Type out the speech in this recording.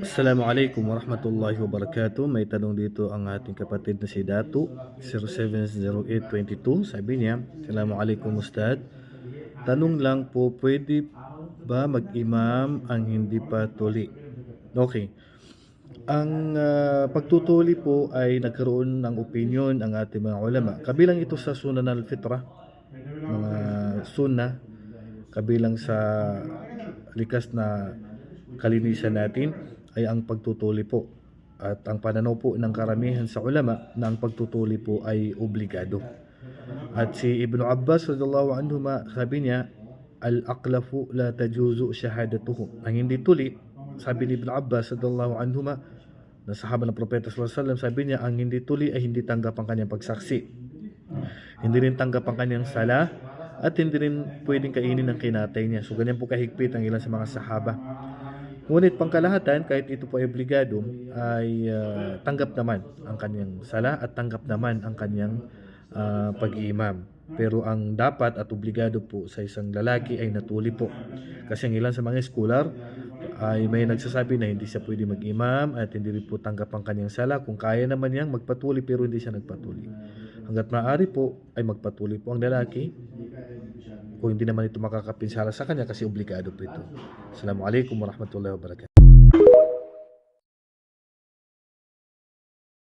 Assalamualaikum warahmatullahi wabarakatuh. May tanong dito ang ating kapatid na si Datu 070822. Sabi niya, Assalamualaikum Ustad. Tanong lang po, pwede ba mag-imam ang hindi pa tuli? Okay. Ang pagtutuli po ay nagkaroon ng opinion ang ating mga ulama. Kabilang ito sa sunan al-fitrah, mga sunnah, kabilang sa likas na kalinisan natin ay ang pagtutuli po. At ang pananaw po ng karamihan sa ulama na ang pagtutuli po ay obligado. At si Ibn Abbas radhiyallahu anhuma sabi niya, al-aqlafu la tajuzu shahadatuhu. Ang hindi tuli, sabi ni Ibn Abbas radhiyallahu anhuma, na sahaba ng propeta sallallahu alaihi wasallam, sabi niya, ang hindi tuli ay hindi tanggap ang kanyang pagsaksi. Hindi rin tanggap ang kanyang sala at hindi rin pwedeng kainin ng kinatay niya. So ganyan po kahigpit ang ilan sa mga sahaba. Ngunit pangkalahatan, kahit ito po ay obligado, ay tanggap naman ang kanyang sala at tanggap naman ang kanyang pag-iimam. Pero ang dapat at obligado po sa isang lalaki ay natuli po. Kasi ang ilan sa mga scholar ay may nagsasabi na hindi siya pwede mag-imam at hindi rin po tanggap ang kanyang sala. Kung kaya naman niyang magpatuli pero hindi siya nagpatuli. Hanggat maaari po ay magpatuli po ang lalaki. Kung hindi naman ito makakapinsala sa kanya kasi obligado po ito. Assalamualaikum warahmatullahi wabarakatuh.